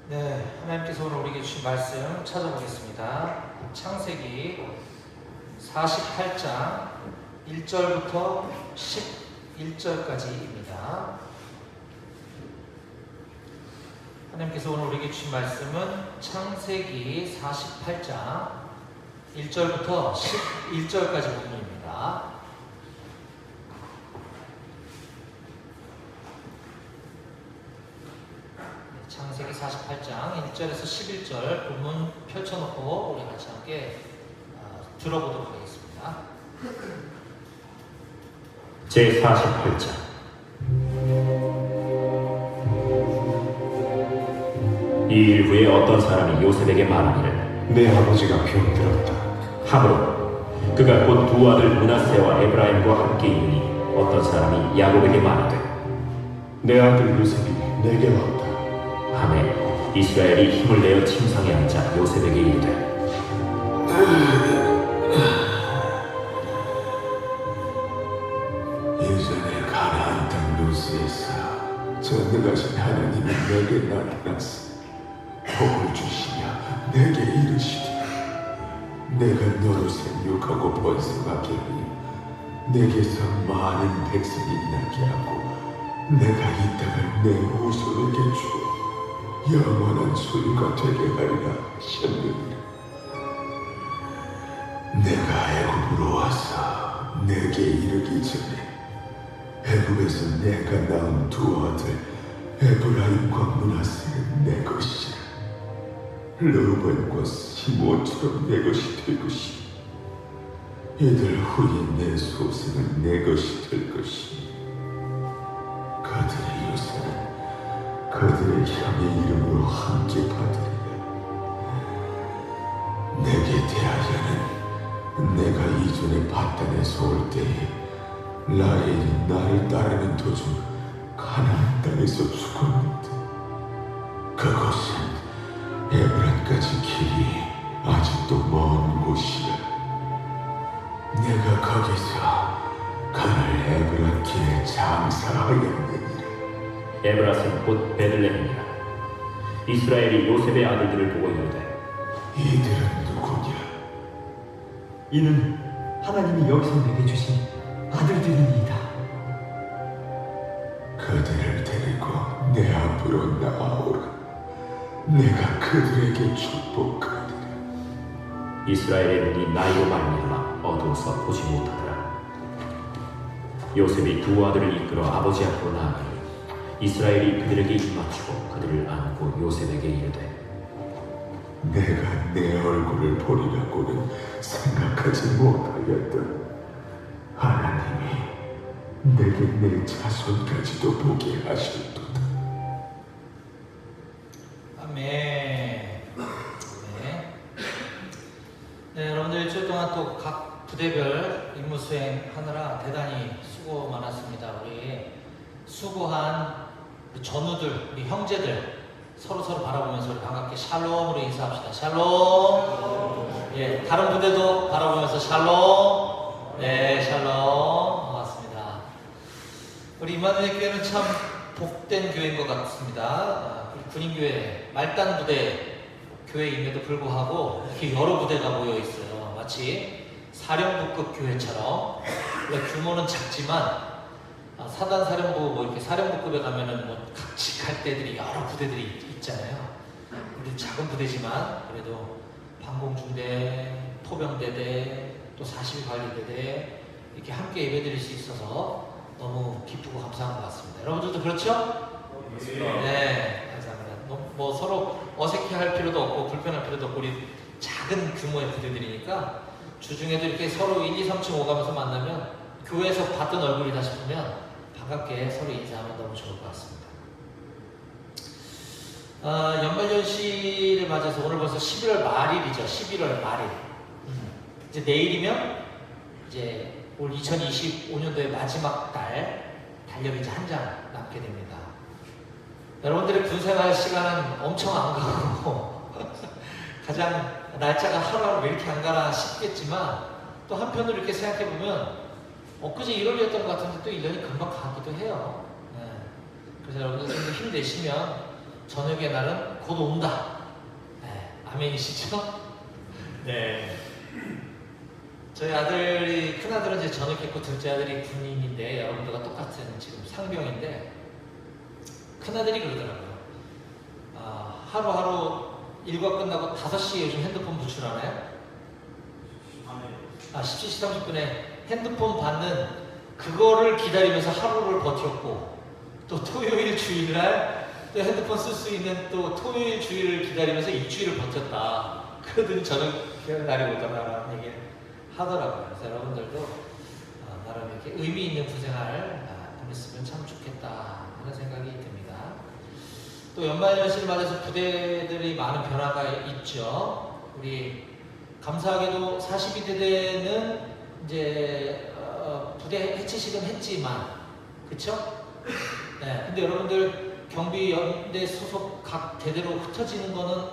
네, 하나님께서 오늘 우리에게 주신 말씀 찾아보겠습니다. 창세기 48장 1절부터 11절까지입니다. 하나님께서 오늘 우리에게 주신 말씀은 창세기 48장 1절부터 11절까지 부분입니다. 창세기 48장 1절에서 11절 본문 펼쳐놓고 우리 같이 함께 들어보도록 하겠습니다. 제48장 이 일 후에 어떤 사람이 요셉에게 말하기를 내 아버지가 병들었다. 하므로 그가 곧 두 아들 므낫세와 에브라임과 함께 이르니 어떤 사람이 야곱에게 말하되 내 아들 요셉이 내게 왔다. 하매 이스라엘이 힘을 내어 침상에 앉아 요셉에게 이르되 예전에 가나안 땅 루스에서 전능하신 하나님이 내게 나타났어. 복을 주시며 내게 이르시되 내가 너를 생육하고 번성하게 하여 내게서 많은 백성이 나게 하고 내가 이 땅을 내 후손에게 주어 영원한 소유가 되게 하리라 하셨느니라. 내가 애굽으로 와서 내게 이르기 전에 애굽에서 내가 낳은 두 아들 에브라임과 므낫세는 내 것이라. 르우벤과 시몬처럼 내 것이 될 것이 이들 후에 내 소생은 내 것이 될 것이 그들의 유산은 그들의 형의 이름으로 함께 받으리라. 내게 대하여는 내가 이전에 바단에서 올 때에 라헬이 나를 따르는 도중 가나안 땅에서 죽었는데 그곳은 에브랏까지 길이 아직도 먼 곳이라. 내가 거기서 그를 에브랏 길에 장사하였느니라. 에브라스는 곧 베들레헴이라. 이스라엘이 요셉의 아들들을 보고 이르되 이들은 누구냐? 이는 하나님이 여기서 내게 주신 아들들이니이다. 그들을 데리고 내 앞으로 나아오라. 내가 그들에게 축복하리라. 이스라엘의 눈이 나이로 말미암아 어두워서 보지 못하더라. 요셉이 두 아들을 이끌어 아버지 앞으로 나아가니 이스라엘이 그들에게 입맞추고 그들을 안고 요셉에게 이르되 내가 내 얼굴을 보리라고는 생각하지 못하였던 하나님이 내게 내 자손까지도 보게 하셨도다. 아멘. 네, 여러분들 일주일 동안 또 각 부대별 임무 수행하느라 대단히 수고 많았습니다. 우리 수고한 우리 전우들, 우리 형제들 서로 바라보면서 우리 반갑게 샬롬으로 인사합시다. 샬롬. 예, 다른 부대도 바라보면서 샬롬. 네, 샬롬. 반갑습니다. 우리 임마누엘 교회는 참 복된 교회인 것 같습니다. 우리 군인교회 말단 부대 교회임에도 불구하고 이렇게 여러 부대가 모여 있어요. 마치 사령부급 교회처럼 규모는 작지만 사단 사령부 뭐 이렇게 사령부급에 가면은 뭐 각직할 때들이 여러 부대들이 있잖아요. 우리 작은 부대지만 그래도 방공중대, 토병대대, 또 42 관리대대 이렇게 함께 예배드릴 수 있어서 너무 기쁘고 감사한 것 같습니다. 여러분들도 그렇죠? 네, 감사합니다. 뭐 서로 어색해할 필요도 없고 불편할 필요도 없고 우리 작은 규모의 부대들이니까 주중에도 이렇게 서로 1, 2, 3층 오가면서 만나면 교회에서 봤던 얼굴이다 싶으면 반갑게 서로 인사하면 너무 좋을 것 같습니다. 연말연시를 맞아서 오늘 벌써 11월 말일이죠. 11월 말일. 이제 내일이면 이제 올 2025년도의 마지막 달력이 이제 한 장 남게 됩니다. 여러분들의 군생활 시간은 엄청 안 가고 가장 날짜가 하루하루 왜 이렇게 안 가나 싶겠지만 또 한편으로 이렇게 생각해보면 엊그제 1월이었던 것 같은데 또 1년이 금방 가기도 해요. 네. 그래서 여러분들 좀 힘내시면 저녁의 날은 곧 온다. 네, 아멘이시죠? 네. 저희 아들이, 큰아들은 이제 전역했고 둘째 아들이 군인인데 여러분들과 똑같은 지금 상병인데, 큰아들이 그러더라고요. 하루하루 일과 끝나고 5시에 요즘 핸드폰 부출하나요? 17시 30분에 핸드폰 받는 그거를 기다리면서 하루를 버텼고, 또 토요일 주일날 또 핸드폰 쓸 수 있는 또 토요일 주일을 기다리면서 일주일을 버텼다. 그러더니 저녁 날이 오더라라는 얘기를 하더라고요. 그래서 여러분들도 나름 이렇게 의미 있는 구생활 보냈으면 참 좋겠다 하는 생각이 듭니다. 또 연말연시를 맞아서 부대들이 많은 변화가 있죠. 우리 감사하게도 42대대는 이제 부대 해체식은 했지만, 그쵸? 네. 근데 여러분들 경비연대 소속 각 대대로 흩어지는 거는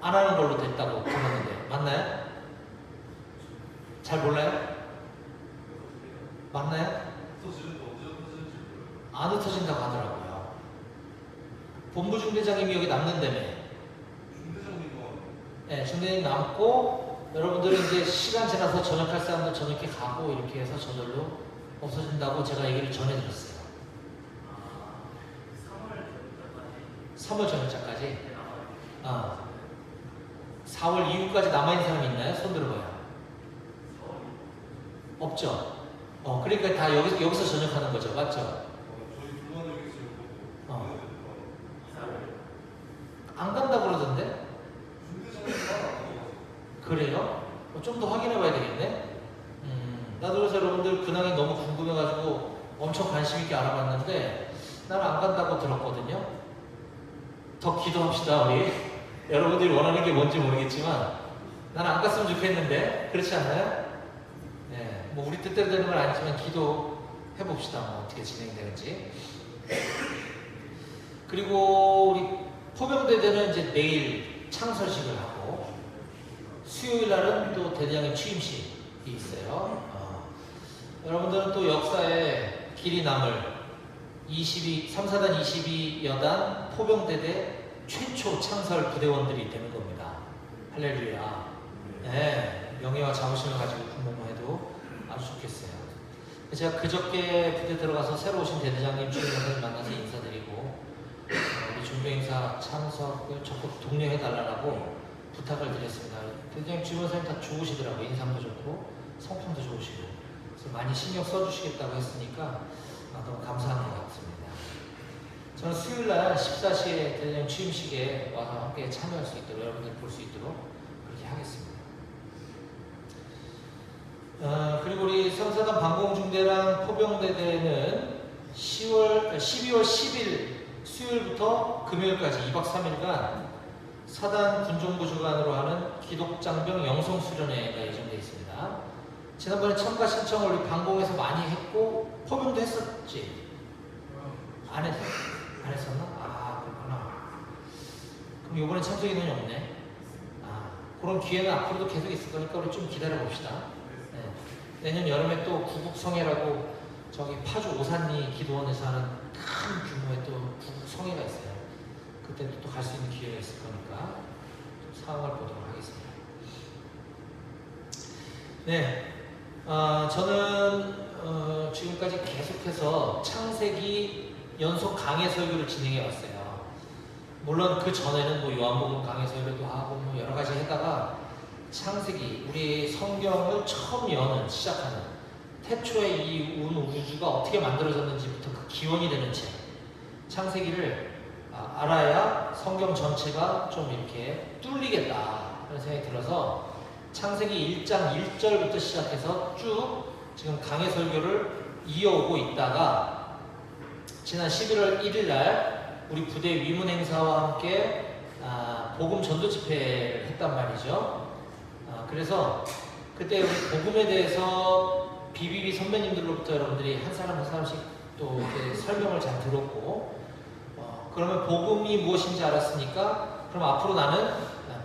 안 하는 걸로 됐다고 들었는데 맞나요? 잘 몰라요? 맞나요? 안 흩어진다고 하더라고요. 본부 중대장님이 여기 남는다며. 네, 중대장님 남고 여러분들은 이제 시간 지나서 전역할 사람도 전역해 가고 이렇게 해서 저절로 없어진다고 제가 얘기를 전해드렸어요. 3월 전역자까지? 4월 이후까지 남아있는 사람이 있나요? 손 들어봐요. 없죠? 그러니까 다 여기서 전역하는 거죠. 맞죠? 안 간다 그러던데? 그래요? 좀 더 확인해 봐야 되겠네? 나도 그래서 여러분들 근황이 너무 궁금해가지고 엄청 관심 있게 알아봤는데 나는 안 간다고 들었거든요? 더 기도합시다, 우리. 여러분들이 원하는 게 뭔지 모르겠지만 나는 안 갔으면 좋겠는데, 그렇지 않나요? 네, 뭐 우리 뜻대로 되는 건 아니지만 기도해 봅시다. 뭐 어떻게 진행되는지. 그리고 우리 포병대대는 이제 내일 창설식을 하고 수요일 날은 또 대대장님 취임식이 있어요. 여러분들은 또 역사에 길이 남을 3사단 22여단 포병대대 최초 창설 부대원들이 되는 겁니다. 할렐루야. 네, 명예와 자부심을 가지고 군복무해도 아주 좋겠어요. 제가 그저께 부대 들어가서 새로 오신 대대장님, 주임원사님 만나서 인사드리고 우리 준비행사 참석을 적극 독려해달라고 부탁을 드렸습니다. 대대장님, 주임원사님 다 좋으시더라고요. 인상도 좋고 성품도 좋으시고. 그래서 많이 신경 써주시겠다고 했으니까 너무 감사한 것 같습니다. 저는 수요일날 14시에 대대장님 취임식에 와서 함께 참여할 수 있도록, 여러분들 볼 수 있도록 그렇게 하겠습니다. 그리고 우리 3사단 방공중대랑 포병대대는 12월 10일 수요일부터 금요일까지 2박 3일간 사단 군종부 주관으로 하는 기독장병 영성수련회가 예정되어 있습니다. 지난번에 참가 신청을 우리 방공에서 많이 했고 포병도 했었지? 안 했었나? 그렇구나. 그럼 이번에 참석 인원이 없네. 그런 기회는 앞으로도 계속 있을 거니까 우리 좀 기다려 봅시다. 네. 내년 여름에 또 구국성회라고 저기 파주 오산리 기도원에서 하는 큰 규모의 또 구국성회가 있어요. 그때 또 갈 수 있는 기회가 있을 거니까 좀 상황을 보도록 하겠습니다. 네, 저는 지금까지 계속해서 창세기 연속 강해 설교를 진행해 왔어요. 물론 그 전에는 뭐 요한복음 강해 설교도 하고 뭐 여러 가지 하다가 창세기, 우리 성경을 처음 시작하는 태초에 이 우주가 어떻게 만들어졌는지부터 그 기원이 되는 책 창세기를 알아야 성경 전체가 좀 이렇게 뚫리겠다 그런 생각이 들어서 창세기 1장 1절부터 시작해서 쭉 지금 강해 설교를 이어오고 있다가 지난 11월 1일 날 우리 부대 위문 행사와 함께 복음 전도 집회를 했단 말이죠. 그래서 그때 우리 복음에 대해서 BBB 선배님들로부터 여러분들이 한 사람 한 사람씩 또 이렇게 설명을 잘 들었고, 그러면 복음이 무엇인지 알았으니까 그럼 앞으로 나는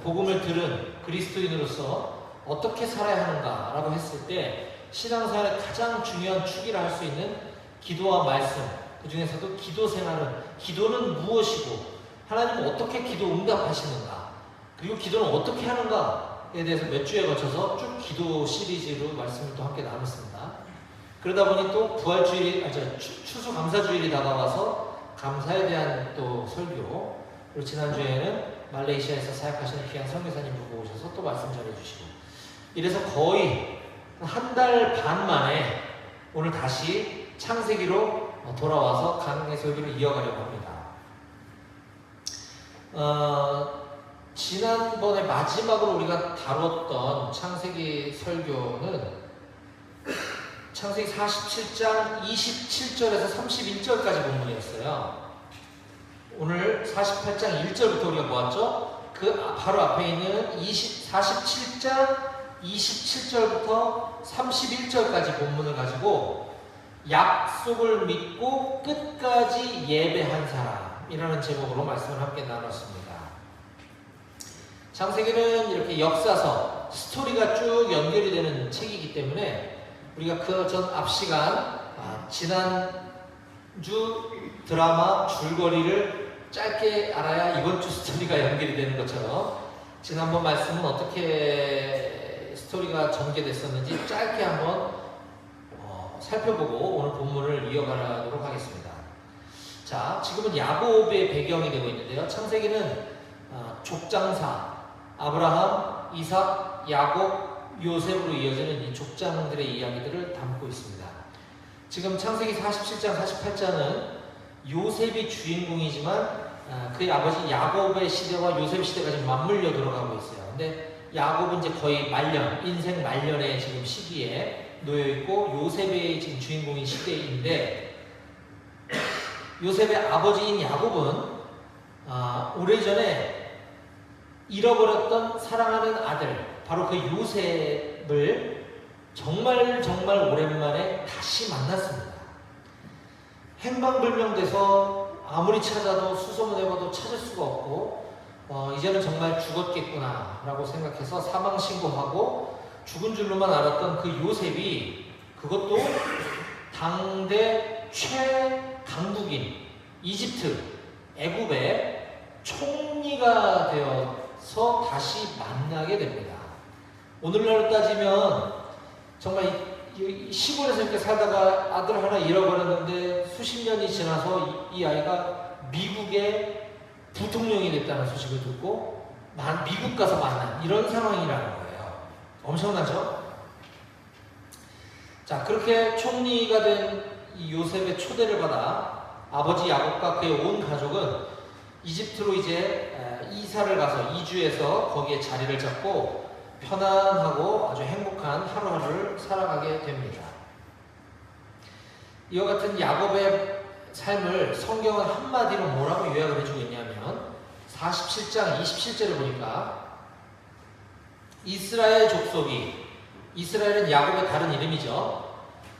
복음을 들은 그리스도인으로서 어떻게 살아야 하는가라고 했을 때 신앙생활의 가장 중요한 축이라 할 수 있는 기도와 말씀, 그 중에서도 기도 생활은, 기도는 무엇이고 하나님은 어떻게 기도 응답하시는가, 그리고 기도는 어떻게 하는가에 대해서 몇 주에 거쳐서 쭉 기도 시리즈로 말씀을 또 함께 나눴습니다. 그러다 보니 또 부활주일이, 추수감사주일이 다가와서 감사에 대한 또 설교, 그리고 지난주에는 말레이시아에서 사역하시는 귀한 선교사님 부부 오셔서 또 말씀 전해주시고, 이래서 거의 한 달 반 만에 오늘 다시 창세기로 돌아와서 강의 설교를 이어가려고 합니다. 지난번에 마지막으로 우리가 다뤘던 창세기 설교는 창세기 47장 27절에서 31절까지 본문이었어요. 오늘 48장 1절부터 우리가 보았죠? 그 바로 앞에 있는 47장 27절부터 31절까지 본문을 가지고 약속을 믿고 끝까지 예배한 사람이라는 제목으로 말씀을 함께 나눴습니다. 창세기는 이렇게 역사서, 스토리가 쭉 연결이 되는 책이기 때문에 우리가 그 전 앞 시간, 지난주 드라마 줄거리를 짧게 알아야 이번 주 스토리가 연결이 되는 것처럼 지난번 말씀은 어떻게 스토리가 전개됐었는지 짧게 한번 살펴보고 오늘 본문을 이어가도록 하겠습니다. 자, 지금은 야곱의 배경이 되고 있는데요. 창세기는 족장사, 아브라함, 이삭, 야곱, 요셉으로 이어지는 이 족장들의 이야기들을 담고 있습니다. 지금 창세기 47장, 48장은 요셉이 주인공이지만 그의 아버지 야곱의 시대와 요셉 시대가 지금 맞물려 들어가고 있어요. 근데 야곱은 이제 거의 말년, 인생 말년의 지금 시기에 놓여 있고 요셉의 지금 주인공인 시대인데, 요셉의 아버지인 야곱은 오래전에 잃어버렸던 사랑하는 아들, 바로 그 요셉을 정말 오랜만에 다시 만났습니다. 행방불명돼서 아무리 찾아도 수소문해봐도 찾을 수가 없고 이제는 정말 죽었겠구나 라고 생각해서 사망신고하고 죽은 줄로만 알았던 그 요셉이, 그것도 당대 최강국인 이집트, 애굽의 총리가 되어서 다시 만나게 됩니다. 오늘날로 따지면 정말 이 시골에서 이렇게 살다가 아들 하나 잃어버렸는데 수십 년이 지나서 이 아이가 미국의 부통령이 됐다는 소식을 듣고 미국 가서 만난 이런 상황이라는 거예요. 엄청나죠? 자, 그렇게 총리가 된 이 요셉의 초대를 받아 아버지 야곱과 그의 온 가족은 이집트로 이제 이사를 가서 이주해서 거기에 자리를 잡고 편안하고 아주 행복한 하루하루를 살아가게 됩니다. 이와 같은 야곱의 삶을 성경은 한마디로 뭐라고 요약을 해주고 있냐면 47장 27절을 보니까 이스라엘 족속이, 이스라엘은 야곱의 다른 이름이죠.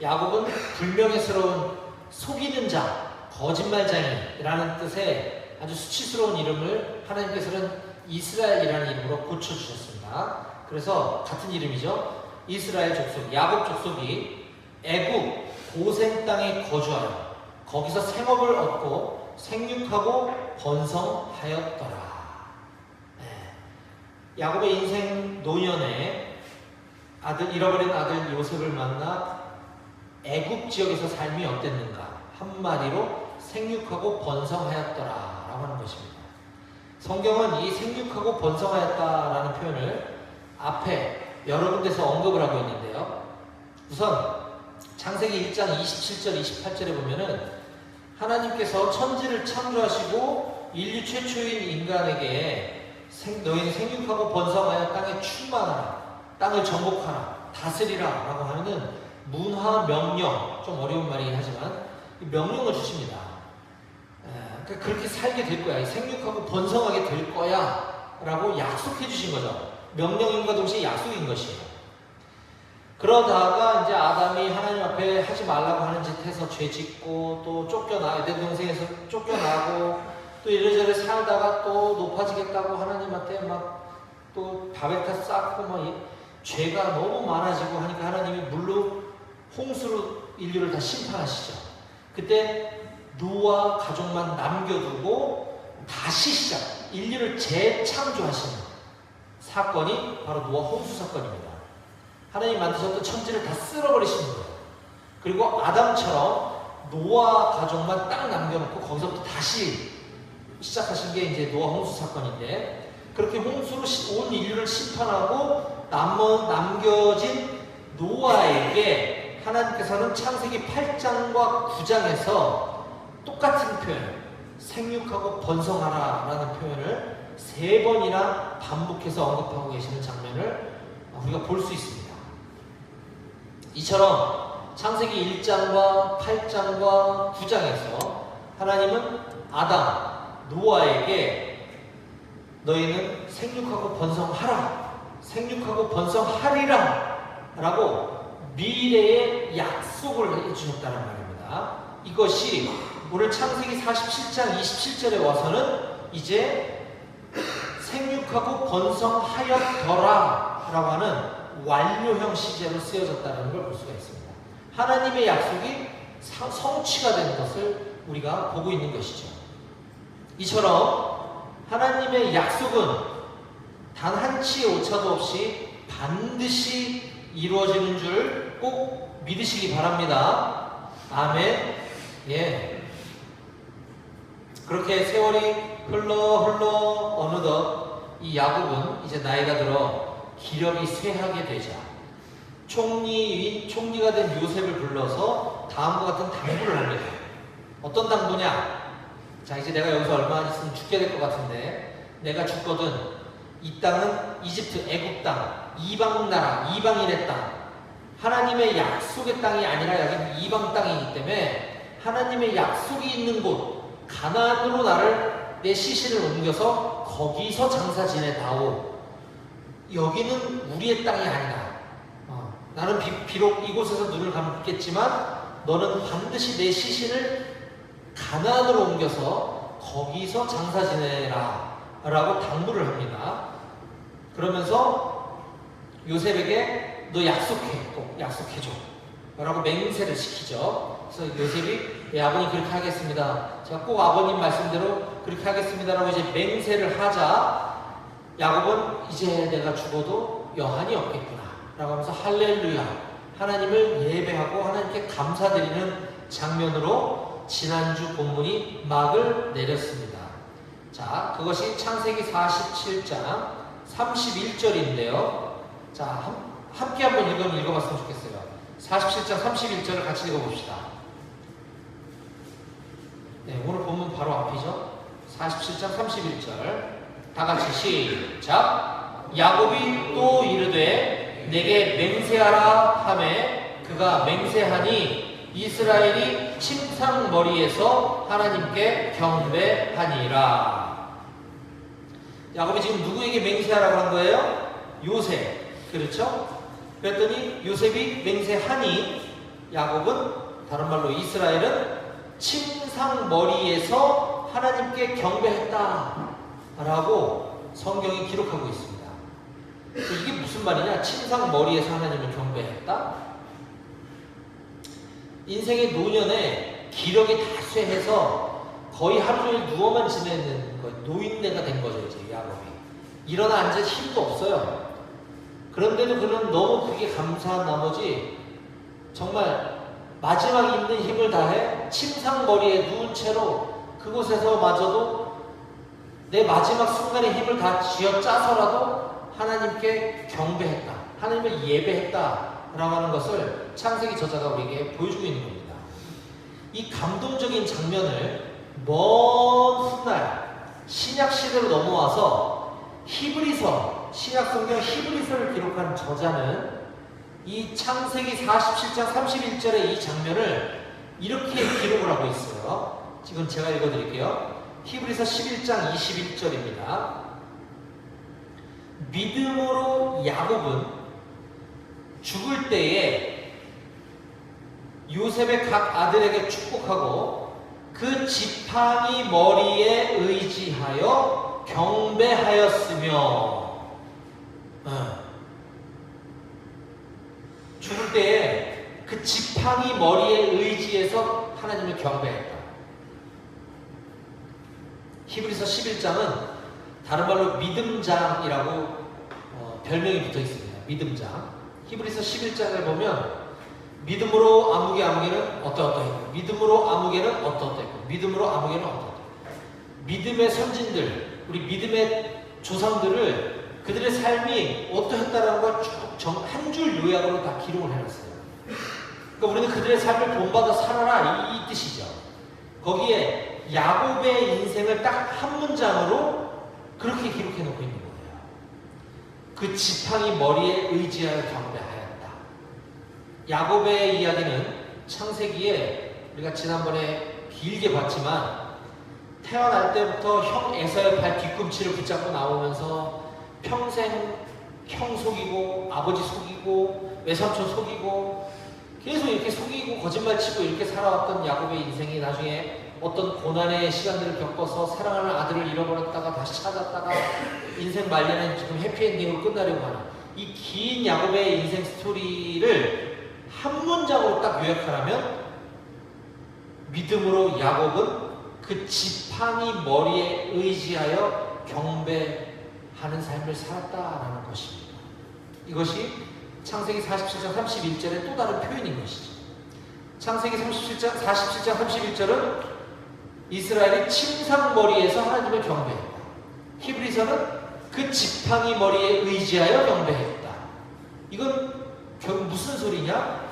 야곱은 불명예스러운 속이는 자, 거짓말쟁이라는 뜻의 아주 수치스러운 이름을 하나님께서는 이스라엘이라는 이름으로 고쳐주셨습니다. 그래서 같은 이름이죠. 이스라엘 족속, 야곱 족속이 애굽 고센 땅에 거주하여 거기서 생업을 얻고 생육하고 번성하였더라. 야곱의 인생 노년에 잃어버린 아들 요셉을 만나 애굽 지역에서 삶이 어땠는가? 한마디로 생육하고 번성하였더라 라고 하는 것입니다. 성경은 이 생육하고 번성하였다라는 표현을 앞에 여러 군데서 언급을 하고 있는데요. 우선 창세기 1장 27절 28절에 보면은 하나님께서 천지를 창조하시고 인류 최초인 인간에게 너희는 생육하고 번성하여 땅에 충만하라, 땅을 정복하라, 다스리라 라고 하는 문화 명령, 좀 어려운 말이긴 하지만 명령을 주십니다. 그러니까 그렇게 살게 될 거야, 생육하고 번성하게 될 거야 라고 약속해 주신 거죠. 명령인과 동시에 약속인 것이에요. 그러다가 이제 아담이 하나님 앞에 하지 말라고 하는 짓 해서 죄 짓고 또 에덴 동생에서 쫓겨나고 또 이래저래 살다가 또 높아지겠다고 하나님한테 막 또 바벨탑 쌓고 막 죄가 너무 많아지고 하니까 하나님이 물로 홍수로 인류를 다 심판하시죠. 그때 노아 가족만 남겨두고 다시 시작, 인류를 재창조하시는 사건이 바로 노아 홍수 사건입니다. 하나님 만드셨던 천지를 다 쓸어버리시는 거예요. 그리고 아담처럼 노아 가족만 딱 남겨놓고 거기서부터 다시 시작하신 게 이제 노아 홍수 사건인데, 그렇게 홍수로 온 인류를 심판하고 남겨진 노아에게 하나님께서는 창세기 8장과 9장에서 똑같은 표현, 생육하고 번성하라 라는 표현을 3번이나 반복해서 언급하고 계시는 장면을 우리가 볼 수 있습니다. 이처럼 창세기 1장과 8장과 9장에서 하나님은 아담, 노아에게 너희는 생육하고 번성하라, 생육하고 번성하리라 라고 미래의 약속을 해주셨다는 말입니다. 이것이 오늘 창세기 47장 27절에 와서는 이제 생육하고 번성하였더라 라고 하는 완료형 시제로 쓰여졌다는 걸 볼 수가 있습니다. 하나님의 약속이 성취가 되는 것을 우리가 보고 있는 것이죠. 이처럼 하나님의 약속은 단 한치의 오차도 없이 반드시 이루어지는 줄 꼭 믿으시기 바랍니다. 아멘. 예. 그렇게 세월이 흘러 어느덧 이 야곱은 이제 나이가 들어 기력이 쇠하게 되자 총리가 된 요셉을 불러서 다음과 같은 당부를 합니다. 어떤 당부냐? 자, 이제 내가 여기서 얼마 있으면 죽게 될 것 같은데, 내가 죽거든 이 땅은 이집트, 애굽 땅, 이방 나라, 이방인의 땅, 하나님의 약속의 땅이 아니라 여기는 이방 땅이기 때문에 하나님의 약속이 있는 곳 가나안으로 내 시신을 옮겨서 거기서 장사 지내다오. 여기는 우리의 땅이 아니다. 나는 비록 이곳에서 눈을 감겠지만 너는 반드시 내 시신을 가나안으로 옮겨서 거기서 장사 지내라 라고 당부를 합니다. 그러면서 요셉에게 너 약속해, 꼭 약속해줘 라고 맹세를 시키죠. 그래서 요셉이 아버님 그렇게 하겠습니다, 제가 꼭 아버님 말씀대로 그렇게 하겠습니다 라고 이제 맹세를 하자 야곱은 이제 내가 죽어도 여한이 없겠구나 라고 하면서 할렐루야, 하나님을 예배하고 하나님께 감사드리는 장면으로 지난주 본문이 막을 내렸습니다. 자, 그것이 창세기 47장 31절인데요. 자, 함께 한번 읽어봤으면 좋겠어요. 47장 31절을 같이 읽어봅시다. 네, 오늘 본문 바로 앞이죠. 47장 31절 다 같이 시작. 야곱이 또 이르되 내게 맹세하라 하매 그가 맹세하니 이스라엘이 침상머리에서 하나님께 경배하니라. 야곱이 지금 누구에게 맹세하라고 한 거예요? 요셉. 그렇죠? 그랬더니 요셉이 맹세하니 야곱은, 다른 말로 이스라엘은 침상머리에서 하나님께 경배했다 라고 성경이 기록하고 있습니다. 이게 무슨 말이냐? 침상머리에서 하나님을 경배했다? 인생의 노년에 기력이 다 쇠해서 거의 하루 종일 누워만 지내는 거예요. 노인네가 된 거죠, 이제 야곱이. 일어나 앉을 힘도 없어요. 그런데도 그는 너무 그게 감사한 나머지 정말 마지막 있는 힘을 다해 침상머리에 누운 채로 그곳에서마저도 내 마지막 순간의 힘을 다 쥐어짜서라도 하나님께 경배했다, 하나님을 예배했다 라고 하는 것을 창세기 저자가 우리에게 보여주고 있는 겁니다. 이 감동적인 장면을 먼 훗날 신약시대로 넘어와서 히브리서, 신약성경 히브리서를 기록한 저자는 이 창세기 47장 31절의 이 장면을 이렇게 기록을 하고 있어요. 지금 제가 읽어드릴게요. 히브리서 11장 21절입니다. 믿음으로 야곱은 죽을 때에 요셉의 각 아들에게 축복하고 그 지팡이 머리에 의지하여 경배하였으며, 죽을 때에 그 지팡이 머리에 의지해서 하나님을 경배했다. 히브리서 11장은 다른 말로 믿음장이라고 별명이 붙어 있습니다. 믿음장. 히브리서 11장을 보면 믿음으로 아무개는 어떠어떠했고, 믿음으로 아무개는 어떠어떠했고, 믿음으로 아무개는 어떠어떠했고, 믿음의 선진들, 우리 믿음의 조상들을 그들의 삶이 어떠했다라는 걸 한 줄 요약으로 다 기록을 해놨어요. 그러니까 우리는 그들의 삶을 본받아 살아라 이 뜻이죠. 거기에 야곱의 인생을 딱 한 문장으로 그렇게 기록해 놓고 있는 거예요. 그 지팡이 머리에 의지하여 경배하였다. 야곱의 이야기는 창세기에 우리가 지난번에 길게 봤지만 태어날 때부터 형 에서의 발 뒤꿈치를 붙잡고 나오면서 평생 형 속이고 아버지 속이고 외삼촌 속이고 계속 이렇게 속이고 거짓말치고 이렇게 살아왔던 야곱의 인생이 나중에 어떤 고난의 시간들을 겪어서 사랑하는 아들을 잃어버렸다가 다시 찾았다가 인생 말년엔 지금 해피엔딩으로 끝나려고 하는 이 긴 야곱의 인생 스토리를 한 문장으로 딱 요약하라면 믿음으로 야곱은 그 지팡이 머리에 의지하여 경배하는 삶을 살았다라는 것입니다. 이것이 창세기 47장 31절의 또 다른 표현인 것이죠. 창세기 47장 31절은 이스라엘이 침상머리에서 하나님을 경배했다. 히브리서는 그 지팡이 머리에 의지하여 경배했다. 이건 결국 무슨 소리냐?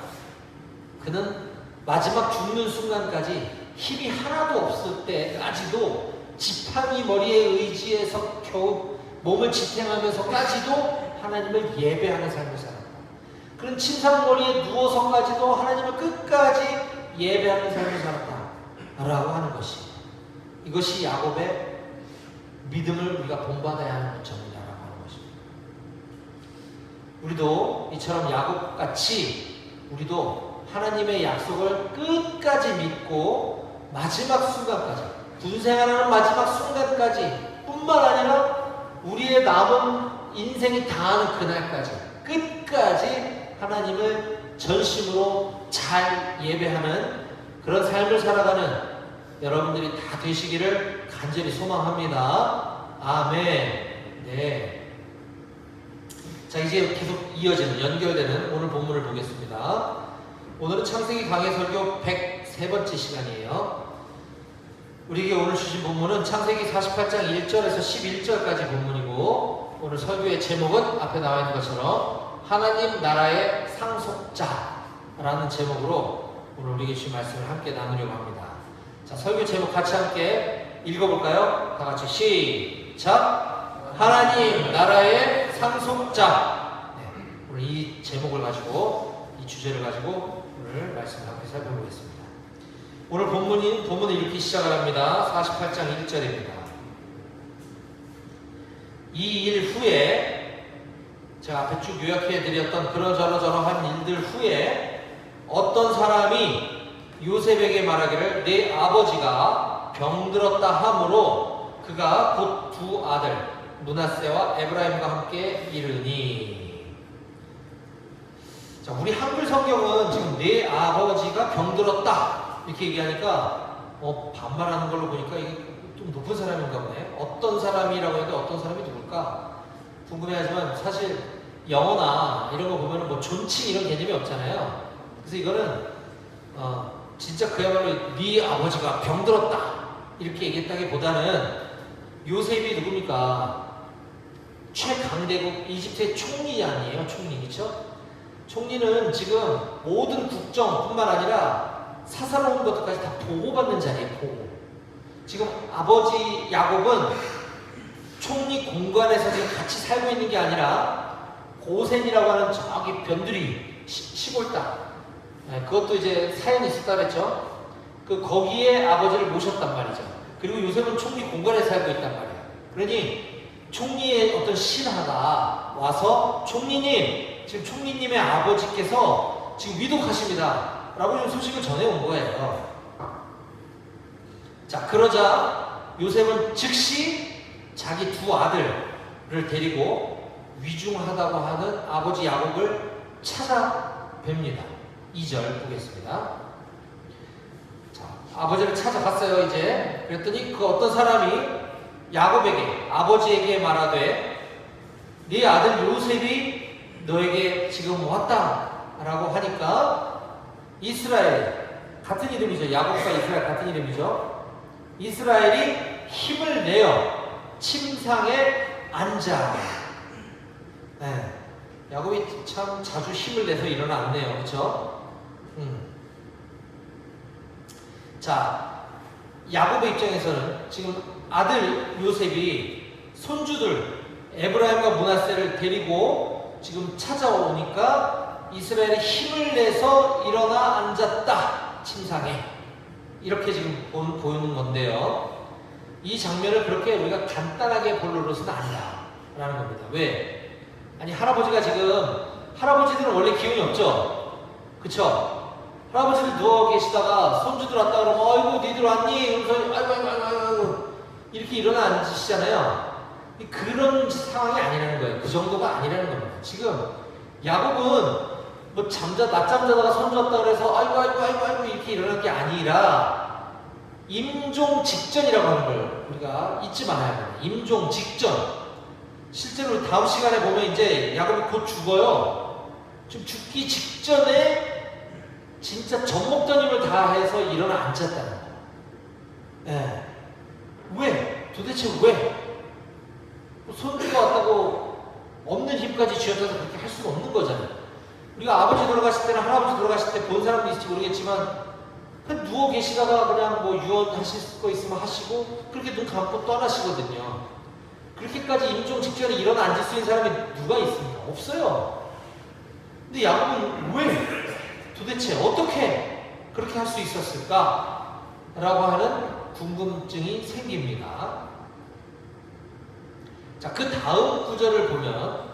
그는 마지막 죽는 순간까지 힘이 하나도 없을 때까지도 지팡이 머리에 의지해서 겨우 몸을 지탱하면서까지도 하나님을 예배하는 삶을 살았다. 그런 침상머리에 누워서까지도 하나님을 끝까지 예배하는 삶을 살았다 라고 하는 것이, 이것이 야곱의 믿음을 우리가 본받아야 하는 점이다 라고 하는 것입니다. 우리도 이처럼 야곱같이 우리도 하나님의 약속을 끝까지 믿고 마지막 순간까지, 군생활하는 마지막 순간까지 뿐만 아니라 우리의 남은 인생이 다하는 그날까지 끝까지 하나님을 전심으로 잘 예배하는 그런 삶을 살아가는 여러분들이 다 되시기를 간절히 소망합니다. 아멘. 네. 자, 이제 계속 이어지는, 연결되는 오늘 본문을 보겠습니다. 오늘은 창세기 강해 설교 103번째 시간이에요. 우리에게 오늘 주신 본문은 창세기 48장 1절에서 11절까지 본문이고, 오늘 설교의 제목은 앞에 나와 있는 것처럼 하나님 나라의 상속자라는 제목으로 오늘 우리에게 주신 말씀을 함께 나누려고 합니다. 자, 설교 제목 같이 함께 읽어볼까요? 다 같이 시작! 하나님 나라의 상속자. 네, 오늘 이 제목을 가지고, 이 주제를 가지고 오늘 말씀을 함께 살펴보겠습니다. 오늘 본문을 이렇게 시작을 합니다. 48장 1절입니다. 이 일 후에, 제가 앞에 쭉 요약해드렸던 그러저러한 일들 후에 어떤 사람이 요셉에게 말하기를 내 아버지가 병들었다 하므로 그가 곧 두 아들 므낫세와 에브라임과 함께 이르니. 자, 우리 한글 성경은 지금 내 아버지가 병들었다 이렇게 얘기하니까 반말하는 걸로 보니까 이게 좀 높은 사람인가 보네. 어떤 사람이라고 했는데 어떤 사람이 누굴까 궁금해하지만 사실 영어나 이런 거 보면은 뭐 존칭 이런 개념이 없잖아요. 그래서 이거는 진짜 그야말로 네 아버지가 병들었다 이렇게 얘기했다기보다는 요셉이 누굽니까? 최강대국 이집트의 총리 아니에요? 총리, 그렇죠? 총리는 지금 모든 국정뿐만 아니라 사사로운 것들까지 다 보고받는 자리에 보고. 지금 아버지 야곱은 총리 공간에서 지금 같이 살고 있는 게 아니라 고센이라고 하는 저기 변두리 시골 땅, 그것도 이제 사연이 있었다 그랬죠. 거기에 아버지를 모셨단 말이죠. 그리고 요셉은 총리 공간에 살고 있단 말이에요. 그러니 총리의 어떤 신하가 와서 총리님, 지금 총리님의 아버지께서 지금 위독하십니다 라고 좀 소식을 전해온 거예요. 자, 그러자 요셉은 즉시 자기 두 아들을 데리고 위중하다고 하는 아버지 야곱을 찾아뵙니다. 2절 보겠습니다. 자, 아버지를 찾아갔어요. 이제 그랬더니 그 어떤 사람이 야곱에게 아버지에게 말하되 네 아들 요셉이 너에게 지금 왔다라고 하니까 이스라엘 같은 이름이죠. 야곱과 이스라엘 같은 이름이죠. 이스라엘이 힘을 내어 침상에 앉아. 네. 야곱이 참 자주 힘을 내서 일어났네요. 그렇죠? 자, 야곱의 입장에서는 지금 아들 요셉이 손주들 에브라임과 므낫세를 데리고 지금 찾아오니까 이스라엘이 힘을 내서 일어나 앉았다. 침상에. 이렇게 지금 보이는 건데요. 이 장면을 그렇게 우리가 간단하게 볼 노릇은 아니다 라는 겁니다. 왜? 아니 할아버지가 지금 할아버지들은 원래 기운이 없죠? 그쵸? 할아버지들 누워 계시다가 손주들 왔다 그러면 아이고 니들 왔니? 그러면서 아이고 이렇게 일어나 앉으시잖아요. 그런 상황이 아니라는 거예요. 그 정도가 아니라는 겁니다. 지금 야곱은 뭐 낮잠 자다가 손주 왔다 그래서 아이고 이렇게 일어난 게 아니라 임종 직전이라고 하는 걸 우리가 잊지 말아야 돼요. 임종 직전. 실제로 다음 시간에 보면 이제 야곱이 곧 죽어요. 좀 죽기 직전에 진짜 젖먹던 힘을 다해서 일어나 앉았다는 거예요. 네. 왜? 도대체 왜? 손주가 왔다고 없는 힘까지 쥐어짜서 그렇게 할 수는 없는 거잖아요. 우리가 아버지 돌아가실 때나 할아버지 돌아가실 때 본 사람도 있을지 모르겠지만 그냥 누워 계시다가 그냥 뭐 유언하실 거 있으면 하시고 그렇게 눈 감고 떠나시거든요. 그렇게까지 임종 직전에 일어나 앉을 수 있는 사람이 누가 있습니까? 없어요. 근데 야곱은 왜? 도대체 어떻게 그렇게 할 수 있었을까? 라고 하는 궁금증이 생깁니다. 자, 그 다음 구절을 보면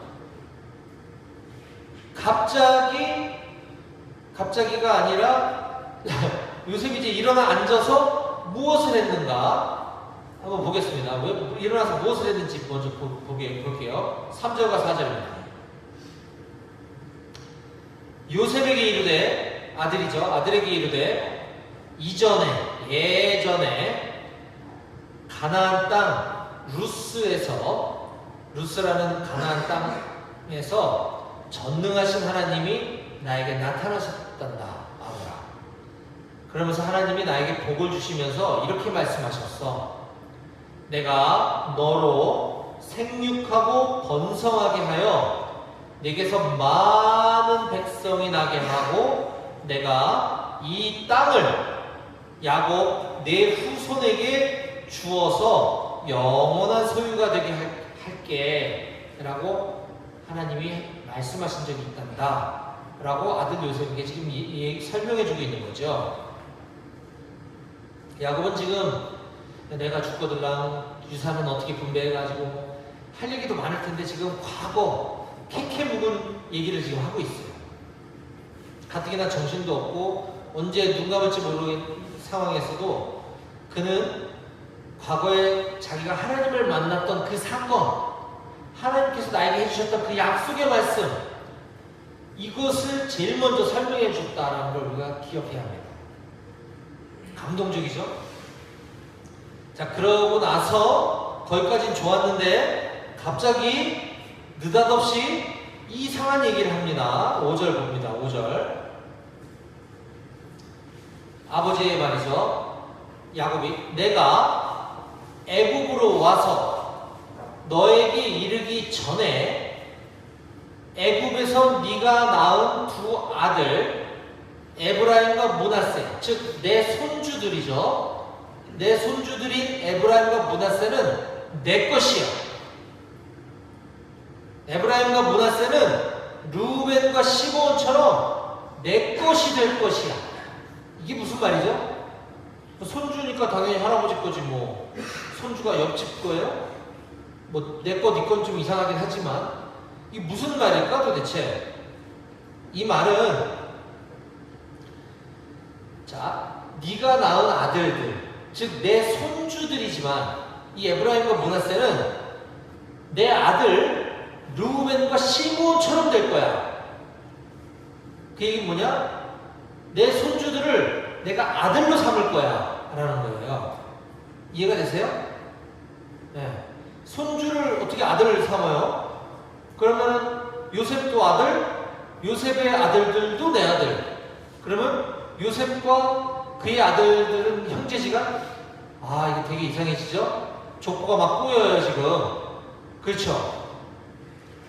갑자기가 아니라 요셉이 이제 일어나 앉아서 무엇을 했는가 한번 보겠습니다. 왜 일어나서 무엇을 했는지 먼저 볼게요. 3절과 4절입니다. 요셉에게 이르되 아들에게 이르되 예전에 가나안 땅 루스라는 가나안 땅에서 전능하신 하나님이 나에게 나타나셨단다 아버라. 그러면서 하나님이 나에게 복을 주시면서 이렇게 말씀하셨어. 내가 너로 생육하고 번성하게 하여 내게서 많은 백성이 나게 하고 내가 이 땅을 야곱 내 후손에게 주어서 영원한 소유가 되게 할게 라고 하나님이 말씀하신 적이 있단다 라고 아들 요셉에게 지금 설명해 주고 있는 거죠. 야곱은 지금 내가 죽거들랑 유산은 어떻게 분배해가지고 할 얘기도 많을 텐데 지금 과거 캐캐 묵은 얘기를 지금 하고 있어요. 가뜩이나 정신도 없고 언제 눈 감을지 모르는 상황에서도 그는 과거에 자기가 하나님을 만났던 그 사건, 하나님께서 나에게 해주셨던 그 약속의 말씀, 이것을 제일 먼저 설명해 줬다라는 걸 우리가 기억해야 합니다. 감동적이죠? 자, 그러고 나서 거기까지는 좋았는데 갑자기 느닷없이 이상한 얘기를 합니다. 5절 봅니다. 5절. 아버지의 말이죠. 야곱이 내가 애굽으로 와서 너에게 이르기 전에 애굽에서 네가 낳은 두 아들 에브라임과 므낫세, 즉 내 손주들이죠. 내 손주들인 에브라임과 므낫세는 내 것이야. 에브라임과 므낫세는 루벤과 시므온처럼 내 것이 될 것이야. 이게 무슨 말이죠? 손주니까 당연히 할아버지 거지 뭐. 손주가 옆집 거예요? 뭐 내 거, 네 건 좀 이상하긴 하지만 이게 무슨 말일까 도대체? 이 말은 자, 네가 낳은 아들들, 즉 내 손주들이지만 이 에브라임과 므낫세는 내 아들 르우벤과 시므온처럼 될 거야. 그 얘기는 뭐냐? 내 손주들을 내가 아들로 삼을 거야 라는 거예요. 이해가 되세요? 예. 손주를 어떻게 아들을 삼아요? 그러면 요셉도 아들, 요셉의 아들들도 내 아들. 그러면 요셉과 그의 아들들은 형제지간? 아, 이게 되게 이상해지죠? 족보가 막 꼬여요, 지금. 그렇죠?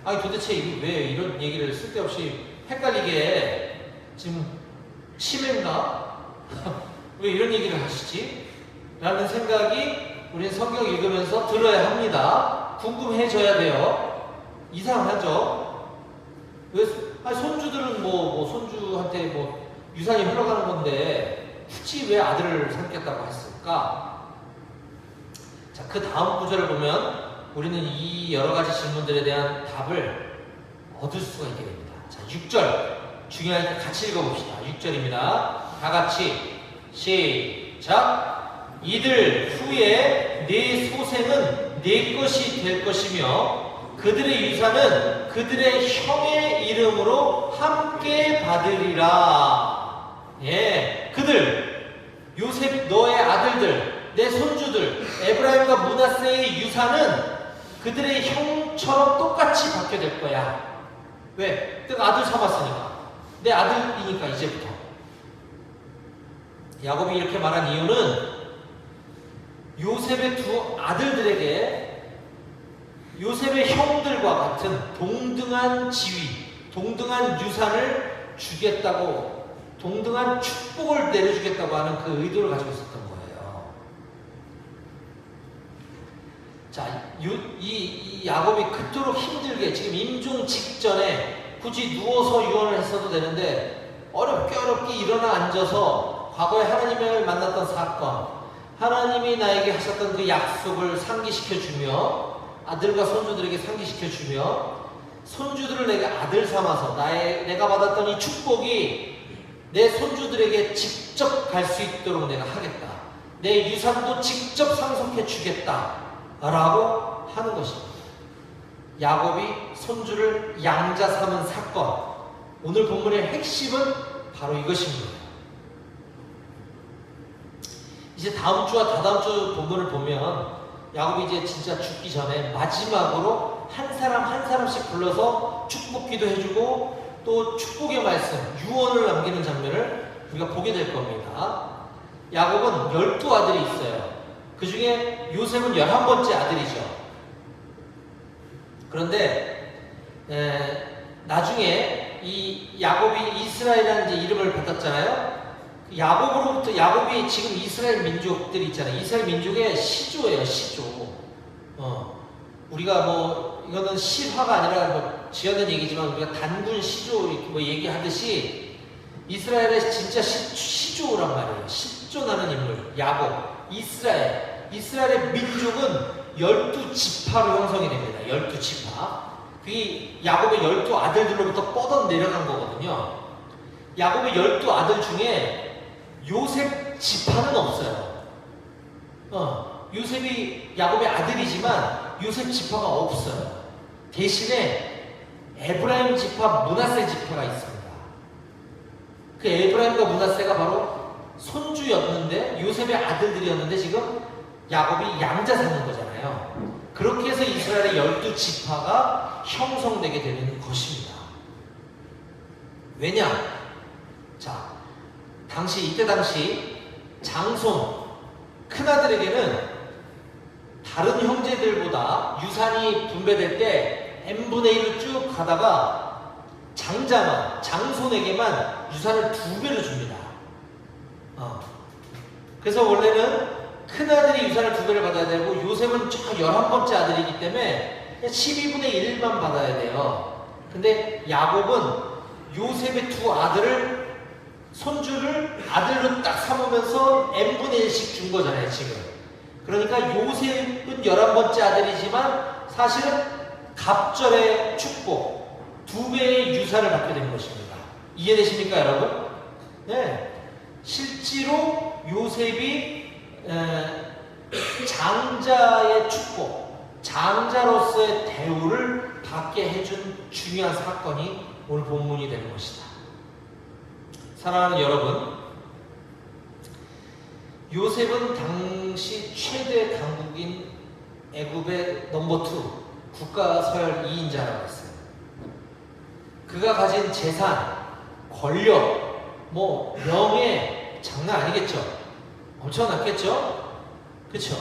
아니, 도대체 이게 왜 이런 얘기를 쓸데없이 헷갈리게 지금 치매인가? 왜 이런 얘기를 하시지? 라는 생각이 우리는 성경 읽으면서 들어야 합니다. 궁금해져야 돼요. 이상하죠? 왜, 아니, 손주들은 손주한테 유산이 흘러가는 건데, 굳이 왜 아들을 삼겠다고 했을까? 자, 그 다음 구절을 보면, 우리는 이 여러 가지 질문들에 대한 답을 얻을 수가 있게 됩니다. 자, 6절. 중요하니까 같이 읽어봅시다. 6절입니다. 다 같이. 시작. 이들 후에 네 소생은 네 것이 될 것이며 그들의 유산은 그들의 형의 이름으로 함께 받으리라. 예, 그들 요셉 너의 아들들 내 손주들 에브라임과 므낫세의 유산은 그들의 형처럼 똑같이 받게 될 거야. 왜? 내가 아들 삼았으니까. 내 아들이니까 이제부터. 야곱이 이렇게 말한 이유는 요셉의 두 아들들에게 요셉의 형들과 같은 동등한 지위, 동등한 유산을 주겠다고, 동등한 축복을 내려주겠다고 하는 그 의도를 가지고 있었던 거예요. 자, 이 야곱이 그토록 힘들게 지금 임종 직전에 굳이 누워서 유언을 했어도 되는데 어렵게 일어나 앉아서 과거에 하나님을 만났던 사건, 하나님이 나에게 하셨던 그 약속을 상기시켜주며 아들과 손주들에게 상기시켜주며 손주들을 내게 아들 삼아서 내가 받았던 이 축복이 내 손주들에게 직접 갈 수 있도록 내가 하겠다. 내 유산도 직접 상속해 주겠다. 라고 하는 것입니다. 야곱이 손주를 양자 삼은 사건. 오늘 본문의 핵심은 바로 이것입니다. 이제 다음 주와 다다음 주 본문을 보면 야곱이 이제 진짜 죽기 전에 마지막으로 한 사람 한 사람씩 불러서 축복기도 해주고 또 축복의 말씀, 유언을 남기는 장면을 우리가 보게 될 겁니다. 야곱은 12아들이 있어요. 그 중에 요셉은 11번째 아들이죠. 그런데 나중에 이 야곱이 이스라엘이라는 이제 이름을 받았잖아요. 야곱으로부터 야곱이 지금 이스라엘 민족들 있잖아요. 이스라엘 민족의 시조예요, 시조. 우리가 이거는 실화가 아니라 지어낸 얘기지만 우리가 단군 시조 이렇게 얘기하듯이 이스라엘의 진짜 시조란 말이에요. 시조나는 인물, 야곱, 이스라엘의 민족은 12지파로 형성이 됩니다. 12지파. 그게 야곱의 12아들들로부터 뻗어 내려간 거거든요. 야곱의 12아들 중에 요셉 지파는 없어요. 요셉이 야곱의 아들이지만 요셉 지파가 없어요. 대신에 에브라임 지파, 므낫세 지파가 있습니다. 그 에브라임과 므낫세가 바로 손주였는데 요셉의 아들들이었는데 지금 야곱이 양자 삼는 거잖아요. 그렇게 해서 이스라엘의 12지파가 형성되게 되는 것입니다. 왜냐? 자, 이때 당시 장손, 큰아들에게는 다른 형제들보다 유산이 분배될 때 n분의 1로 쭉 가다가 장손에게만 유산을 2배로 줍니다. 그래서 원래는 큰아들이 유산을 2배를 받아야 되고 요셉은 11번째 아들이기 때문에 12분의 1만 받아야 돼요. 근데 야곱은 요셉의 두 아들을 손주를 아들로 딱 삼으면서 n분의 1씩 준 거잖아요, 지금. 그러니까 요셉은 11번째 아들이지만 사실은 갑절의 축복, 2배의 유산을 받게 된 것입니다. 이해되십니까, 여러분? 네. 실제로 요셉이 장자의 축복, 장자로서의 대우를 받게 해준 중요한 사건이 오늘 본문이 되는 것이다. 사랑하는 여러분, 요셉은 당시 최대 강국인 애굽의 넘버 2 국가 서열 2인자라고 했어요. 그가 가진 재산, 권력, 뭐 명예 장난 아니겠죠. 엄청났겠죠. 그렇죠.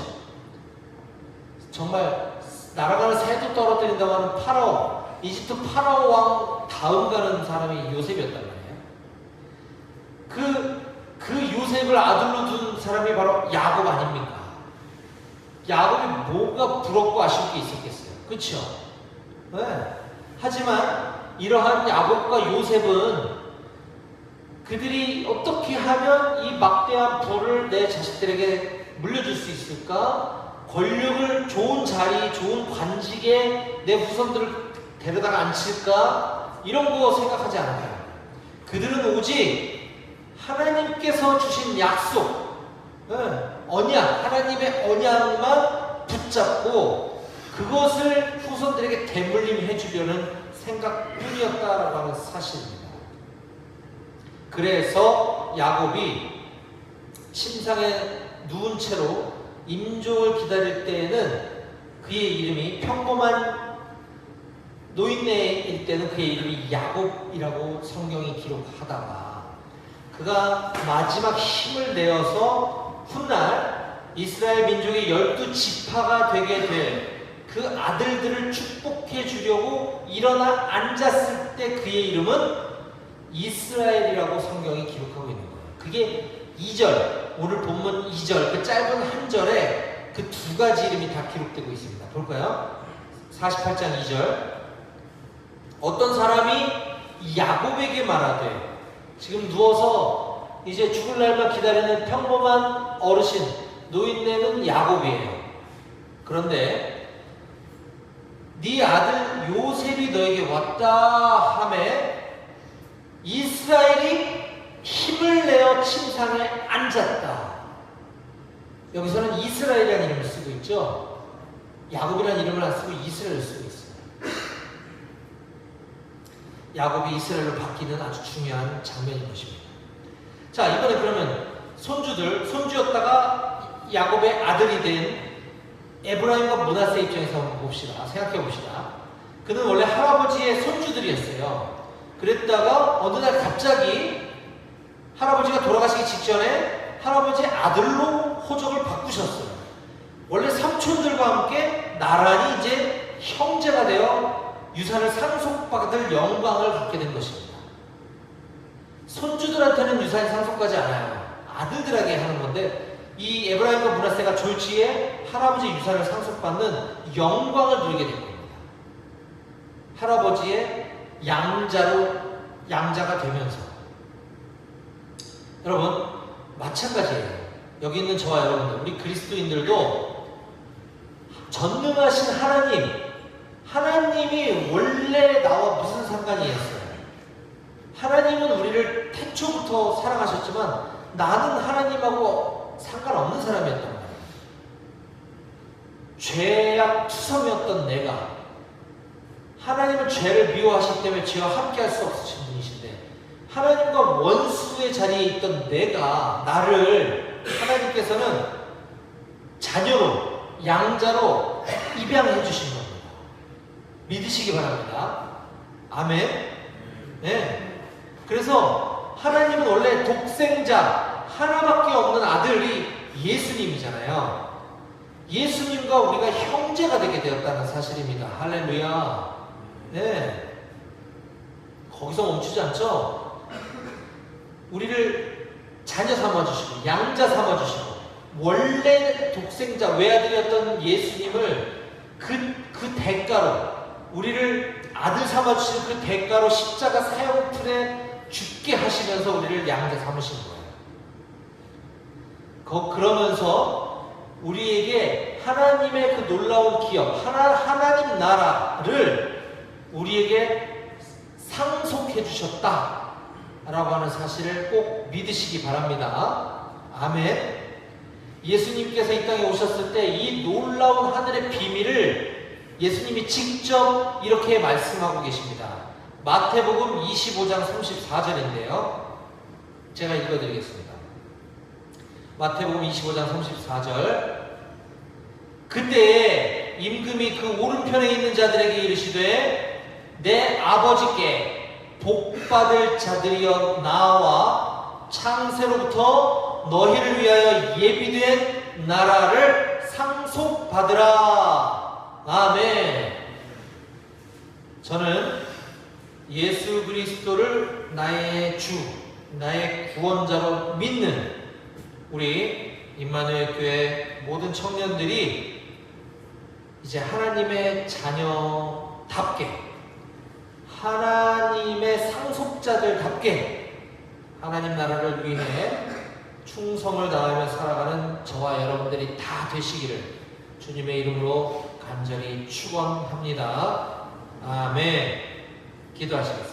정말 날아가는 새도 떨어뜨린다고 하는 파라오, 이집트 파라오 왕 다음 가는 사람이 요셉이었단 말이에요. 그 요셉을 아들로 둔 사람이 바로 야곱 아닙니까? 야곱이 뭐가 부럽고 아쉬운 게 있었겠어요. 그렇죠? 네. 하지만 이러한 야곱과 요셉은 그들이 어떻게 하면 이 막대한 부를 내 자식들에게 물려줄 수 있을까? 권력을 좋은 자리, 좋은 관직에 내 후손들을 데려다가 앉힐까? 이런 거 생각하지 않아요. 그들은 오직 하나님께서 주신 약속, 언약, 하나님의 언약만 붙잡고 그것을 후손들에게 대물림해 주려는 생각뿐이었다라고 하는 사실입니다. 그래서 야곱이 침상에 누운 채로 임종을 기다릴 때에는 그의 이름이 평범한 노인네일 때는 그의 이름이 야곱이라고 성경이 기록하다가 그가 마지막 힘을 내어서 훗날 이스라엘 민족의 12지파가 되게 될 그 아들들을 축복해 주려고 일어나 앉았을 때 그의 이름은 이스라엘이라고 성경이 기록하고 있는 거예요. 그게 2절, 오늘 본문 2절, 그 짧은 한 절에 그 두 가지 이름이 다 기록되고 있습니다. 볼까요? 48장 2절. 어떤 사람이 야곱에게 말하되, 지금 누워서 이제 죽을 날만 기다리는 평범한 어르신, 노인네는 야곱이에요. 그런데 네 아들 요셉이 너에게 왔다 하매 이스라엘이 힘을 내어 침상에 앉았다. 여기서는 이스라엘이라는 이름을 쓰고 있죠. 야곱이라는 이름을 안 쓰고 이스라엘을 쓰고 있어요. 야곱이 이스라엘로 바뀌는 아주 중요한 장면인 것입니다. 자, 이번에 그러면 손주였다가 야곱의 아들이 된 에브라임과 므낫세 입장에서 한번 봅시다. 생각해 봅시다. 그는 원래 할아버지의 손주들이었어요. 그랬다가 어느 날 갑자기 할아버지가 돌아가시기 직전에 할아버지의 아들로 호적을 바꾸셨어요. 원래 삼촌들과 함께 나란히 이제 형제가 되어 유산을 상속받을 영광을 갖게 된 것입니다. 손주들한테는 유산이 상속하지 않아요. 아들들에게 하는 건데 이 에브라임과 므낫세가 졸지에 할아버지 유산을 상속받는 영광을 누리게 된 겁니다. 할아버지의 양자가 되면서 여러분 마찬가지예요. 여기 있는 저와 여러분들, 우리 그리스도인들도 전능하신 하나님이 원래 나와 무슨 상관이 있어요? 하나님은 우리를 태초부터 사랑하셨지만 나는 하나님하고 상관없는 사람이었단 말이에요. 죄악투성이었던 내가, 하나님은 죄를 미워하시기 때문에 죄와 함께할 수 없으신 분이신데 하나님과 원수의 자리에 있던 내가, 나를 하나님께서는 자녀로, 양자로 입양해 주신 겁니다. 믿으시기 바랍니다. 아멘. 네. 그래서 하나님은 원래 독생자 하나밖에 없는 아들이 예수님이잖아요. 예수님과 우리가 형제가 되게 되었다는 사실입니다. 할렐루야. 네. 거기서 멈추지 않죠? 우리를 자녀 삼아주시고 양자 삼아주시고 원래 독생자 외아들이었던 예수님을 그 대가로, 우리를 아들 삼아주신 그 대가로 십자가 사형틀에 죽게 하시면서 우리를 양자 삼으신 거예요. 그러면서 우리에게 하나님의 그 놀라운 기업, 하나님 나라를 우리에게 상속해 주셨다 라고 하는 사실을 꼭 믿으시기 바랍니다. 아멘. 예수님께서 이 땅에 오셨을 때 이 놀라운 하늘의 비밀을 예수님이 직접 이렇게 말씀하고 계십니다. 마태복음 25장 34절인데요. 제가 읽어드리겠습니다. 마태복음 25장 34절. 그때에 임금이 그 오른편에 있는 자들에게 이르시되 내 아버지께 복받을 자들이여 나와 창세로부터 너희를 위하여 예비된 나라를 상속받으라. 아멘. 저는 예수 그리스도를 나의 주, 나의 구원자로 믿는 우리 임마누엘 교회 모든 청년들이 이제 하나님의 자녀답게, 하나님의 상속자들답게 하나님 나라를 위해 충성을 다하며 살아가는 저와 여러분들이 다 되시기를 주님의 이름으로 간절히 축원합니다. 아멘. 기도하시겠습니다.